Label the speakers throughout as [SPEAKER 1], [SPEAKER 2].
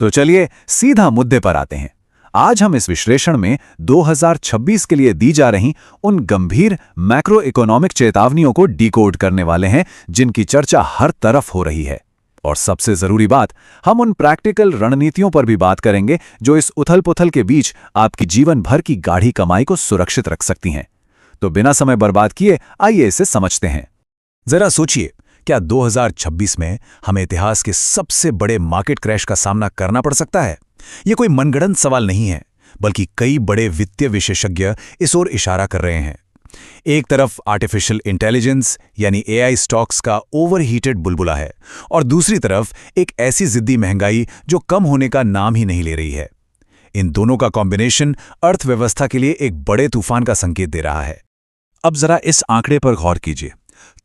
[SPEAKER 1] तो चलिए सीधा मुद्दे पर आते हैं। आज हम इस विश्लेषण में 2026 के लिए दी जा रही उन गंभीर मैक्रो इकोनॉमिक चेतावनियों को डिकोड करने वाले हैं जिनकी चर्चा हर तरफ हो रही है। और सबसे जरूरी बात, हम उन प्रैक्टिकल रणनीतियों पर भी बात करेंगे जो इस उथल-पुथल के बीच आपकी जीवन भर की गाढ़ी कमाई को सुरक्षित रख सकती हैं। तो बिना समय बर्बाद किए आइए इसे समझते हैं।
[SPEAKER 2] जरा सोचिए, क्या 2026 में हमें इतिहास के सबसे बड़े मार्केट क्रैश का सामना करना पड़ सकता है? यह कोई मनगढ़ंत सवाल नहीं है, बल्कि कई बड़े वित्तीय विशेषज्ञ इस ओर इशारा कर रहे हैं। एक तरफ आर्टिफिशियल इंटेलिजेंस यानी एआई स्टॉक्स का ओवरहीटेड बुलबुला है, और दूसरी तरफ एक ऐसी जिद्दी महंगाई जो कम होने का नाम ही नहीं ले रही है। इन दोनों का कॉम्बिनेशन अर्थव्यवस्था के लिए एक बड़े तूफान का संकेत दे रहा है।
[SPEAKER 3] अब जरा इस आंकड़े पर गौर कीजिए।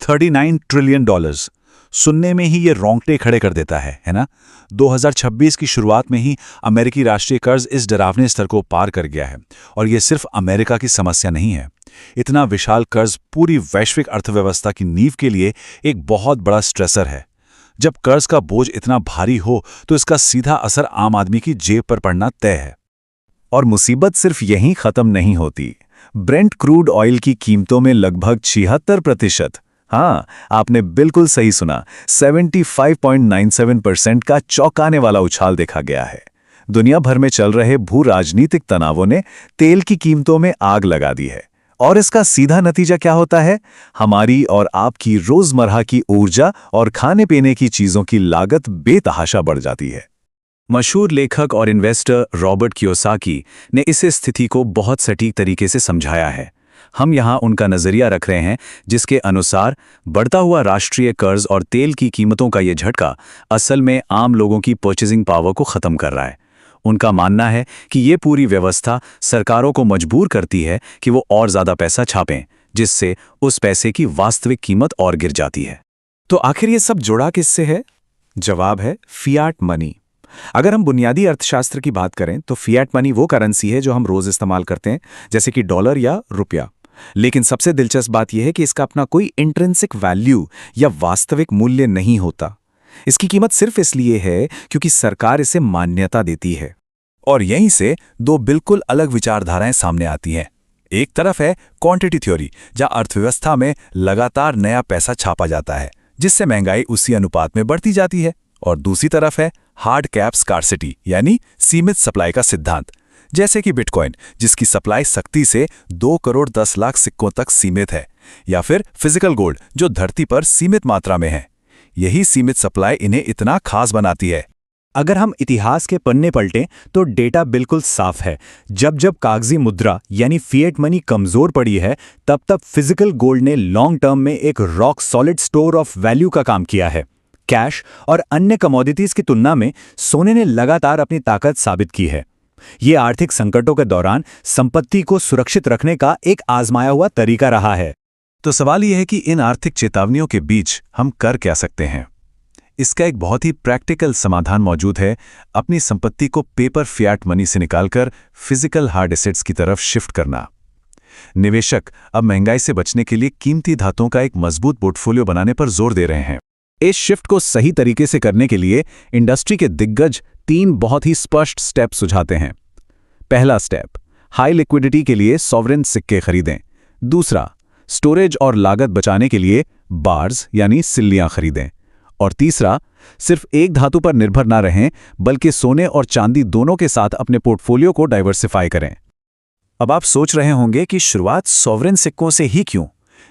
[SPEAKER 3] 39 ट्रिलियन डॉलर्स सुनने में ही ये रोंगटे खड़े कर देता है ना? 2026 की शुरुआत में ही अमेरिकी राष्ट्रीय कर्ज इस डरावने स्तर को पार कर गया है, और ये सिर्फ अमेरिका की समस्या नहीं है। इतना विशाल कर्ज पूरी वैश्विक अर्थव्यवस्था की नींव के लिए एक बहुत बड़ा स्ट्रेसर है। जब कर्ज का बोझ इतना भारी हो तो इसका सीधा असर आम आदमी की जेब पर पड़ना तय है।
[SPEAKER 1] और मुसीबत सिर्फ यहीं खत्म नहीं होती। ब्रेंट क्रूड ऑयल की कीमतों में लगभग 76%, हाँ आपने बिल्कुल सही सुना, 75.97% का चौंकाने वाला उछाल देखा गया है। दुनिया भर में चल रहे भू राजनीतिक तनावों ने तेल की कीमतों में आग लगा दी है, और इसका सीधा नतीजा क्या होता है? हमारी और आपकी रोजमर्रा की ऊर्जा और खाने पीने की चीजों की लागत बेतहाशा बढ़ जाती है।
[SPEAKER 2] मशहूर लेखक और इन्वेस्टर रॉबर्ट कियोसाकी ने इस स्थिति को बहुत सटीक तरीके से समझाया है। हम यहाँ उनका नजरिया रख रहे हैं, जिसके अनुसार बढ़ता हुआ राष्ट्रीय कर्ज और तेल की कीमतों का ये झटका असल में आम लोगों की परचेजिंग पावर को खत्म कर रहा है। उनका मानना है कि ये पूरी व्यवस्था सरकारों को मजबूर करती है कि वो और ज्यादा पैसा छापें, जिससे उस पैसे की वास्तविक कीमत और गिर जाती है।
[SPEAKER 3] तो आखिर ये सब जुड़ा किससे है? जवाब है फियाट मनी। अगर हम बुनियादी अर्थशास्त्र की बात करें तो फियाट मनी वो करेंसी है जो हम रोज इस्तेमाल करते हैं, जैसे कि डॉलर या रुपया। लेकिन सबसे दिलचस्प बात यह है कि इसका अपना कोई इंट्रिंसिक वैल्यू या वास्तविक मूल्य नहीं होता। इसकी कीमत सिर्फ इसलिए है क्योंकि सरकार इसे मान्यता देती है।
[SPEAKER 2] और यहीं से दो बिल्कुल अलग विचारधाराएं सामने आती हैं। एक तरफ है क्वांटिटी थ्योरी, जहां अर्थव्यवस्था में लगातार नया पैसा छापा जाता है, जिससे महंगाई उसी अनुपात में बढ़ती जाती है। और दूसरी तरफ है हार्ड कैप स्कार्सिटी यानी सीमित सप्लाई का सिद्धांत, जैसे कि बिटकॉइन, जिसकी सप्लाई सख्ती से 2 करोड़ 10 लाख सिक्कों तक सीमित है, या फिर फिजिकल गोल्ड जो धरती पर सीमित मात्रा में है। यही सीमित सप्लाई इन्हें इतना खास बनाती है।
[SPEAKER 4] अगर हम इतिहास के पन्ने पलटें तो डेटा बिल्कुल साफ है। जब जब कागजी मुद्रा यानी फिएट मनी कमजोर पड़ी है, तब तब फिजिकल गोल्ड ने लॉन्ग टर्म में एक rock solid store of value का काम किया है। कैश और अन्य कमोडिटीज की तुलना में सोने ने लगातार अपनी ताकत साबित की है। ये आर्थिक संकटों के दौरान संपत्ति को सुरक्षित रखने का एक आजमाया हुआ तरीका रहा है।
[SPEAKER 1] तो सवाल यह है कि इन आर्थिक चेतावनियों के बीच हम कर क्या सकते हैं? इसका एक बहुत ही प्रैक्टिकल समाधान मौजूद है। अपनी संपत्ति को पेपर फियाट मनी से निकालकर फिजिकल हार्ड एसेट्स की तरफ शिफ्ट करना। निवेशक अब महंगाई से बचने के लिए कीमती धातुओं का एक मजबूत पोर्टफोलियो बनाने पर जोर दे रहे हैं। इस शिफ्ट को सही तरीके से करने के लिए इंडस्ट्री के दिग्गज 3 बहुत ही स्पष्ट स्टेप सुझाते हैं। पहला स्टेप, हाई लिक्विडिटी के लिए सॉवरेन सिक्के खरीदें। दूसरा, स्टोरेज और लागत बचाने के लिए बार्स यानी सिल्लियां खरीदें। और तीसरा, सिर्फ एक धातु पर निर्भर ना रहें, बल्कि सोने और चांदी दोनों के साथ अपने पोर्टफोलियो को डाइवर्सिफाई करें। अब आप सोच रहे होंगे कि शुरुआत सॉवरेन सिक्कों से ही क्यों?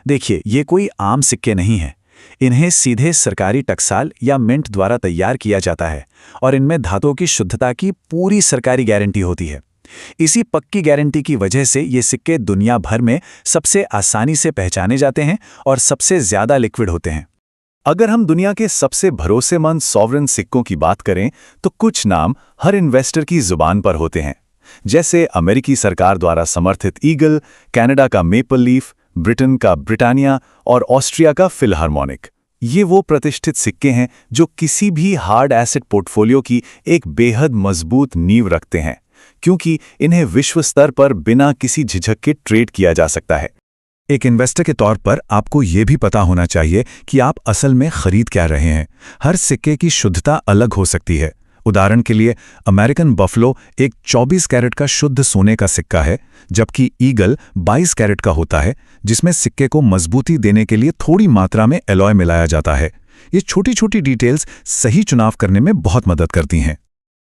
[SPEAKER 1] देखिए, ये कोई आम सिक्के नहीं हैं। इन्हें सीधे सरकारी टकसाल या मिंट द्वारा तैयार किया जाता है, और इनमें धातुओं की शुद्धता की पूरी सरकारी गारंटी होती है। इसी पक्की गारंटी की वजह से ये सिक्के दुनिया भर में सबसे आसानी से पहचाने जाते हैं और सबसे ज्यादा लिक्विड होते हैं। अगर हम दुनिया के सबसे भरोसेमंद सॉवरेन सिक्कों की बात करें तो कुछ नाम हर इन्वेस्टर की जुबान पर होते हैं, जैसे अमेरिकी सरकार द्वारा समर्थित ईगल, कनाडा का मेपल लीफ, ब्रिटेन का ब्रिटानिया और ऑस्ट्रिया का फिलहार्मोनिक। ये वो प्रतिष्ठित सिक्के हैं जो किसी भी हार्ड एसेट पोर्टफोलियो की एक बेहद मजबूत नींव रखते हैं, क्योंकि इन्हें विश्व स्तर पर बिना किसी झिझक के ट्रेड किया जा सकता है।
[SPEAKER 2] एक इन्वेस्टर के तौर पर आपको यह भी पता होना चाहिए कि आप असल में खरीद क्या रहे हैं। हर सिक्के की शुद्धता अलग हो सकती है,
[SPEAKER 1] उदाहरण के लिए अमेरिकन बफलो एक 24 कैरेट का शुद्ध सोने का सिक्का है, जबकि ईगल 22 कैरेट का होता है, जिसमें सिक्के को मजबूती देने के लिए थोड़ी मात्रा में एलॉय मिलाया जाता है। ये छोटी छोटी डिटेल्स सही चुनाव करने में बहुत मदद करती हैं।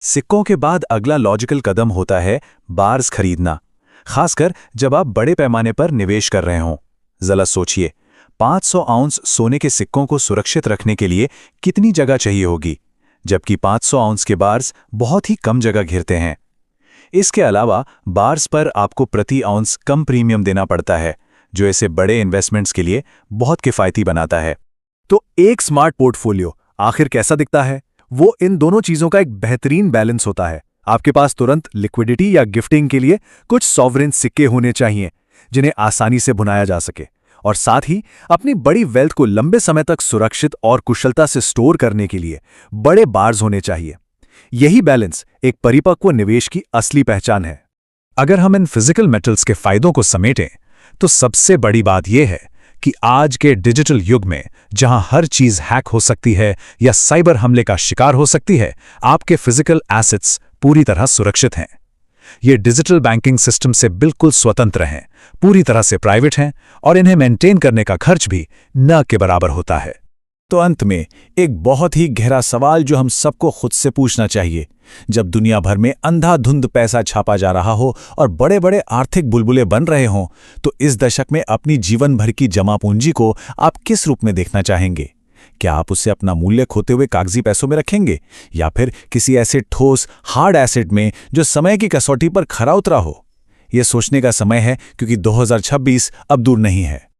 [SPEAKER 3] सिक्कों के बाद अगला लॉजिकल कदम होता है बार्स खरीदना, खासकर जब आप बड़े पैमाने पर निवेश कर रहे हों। जरा सोचिए, 500 आउंस सोने के सिक्कों को सुरक्षित रखने के लिए कितनी जगह चाहिए होगी, जबकि 500 आउंस के बार्स बहुत ही कम जगह घेरते हैं। इसके अलावा बार्स पर आपको प्रति आउंस कम प्रीमियम देना पड़ता है, जो इसे बड़े इन्वेस्टमेंट्स के लिए बहुत किफ़ायती बनाता है।
[SPEAKER 4] तो एक स्मार्ट पोर्टफोलियो आखिर कैसा दिखता है? वो इन दोनों चीजों का एक बेहतरीन बैलेंस होता है। आपके पास तुरंत लिक्विडिटी या गिफ्टिंग के लिए कुछ सॉवरेन सिक्के होने चाहिए जिन्हें आसानी से भुनाया जा सके, और साथ ही अपनी बड़ी वेल्थ को लंबे समय तक सुरक्षित और कुशलता से स्टोर करने के लिए बड़े बार्स होने चाहिए। यही बैलेंस एक परिपक्व निवेश की असली पहचान है।
[SPEAKER 1] अगर हम इन फिजिकल मेटल्स के फायदों को समेटें, तो सबसे बड़ी बात यह है कि आज के डिजिटल युग में, जहां हर चीज हैक हो सकती है या साइबर हमले का शिकार हो सकती है, आपके फिजिकल एसेट्स पूरी तरह सुरक्षित हैं। ये डिजिटल बैंकिंग सिस्टम से बिल्कुल स्वतंत्र हैं, पूरी तरह से प्राइवेट हैं, और इन्हें मेंटेन करने का खर्च भी न के बराबर होता है।
[SPEAKER 2] तो अंत में एक बहुत ही गहरा सवाल जो हम सबको खुद से पूछना चाहिए, जब दुनिया भर में अंधाधुंध पैसा छापा जा रहा हो और बड़े बड़े आर्थिक बुलबुले बन रहे हों, तो इस दशक में अपनी जीवन भर की जमा पूंजी को आप किस रूप में देखना चाहेंगे? क्या आप उसे अपना मूल्य खोते हुए कागजी पैसों में रखेंगे, या फिर किसी ऐसे ठोस हार्ड एसेट में जो समय की कसौटी पर खरा उतरा हो? यह सोचने का समय है, क्योंकि 2026 अब दूर नहीं है।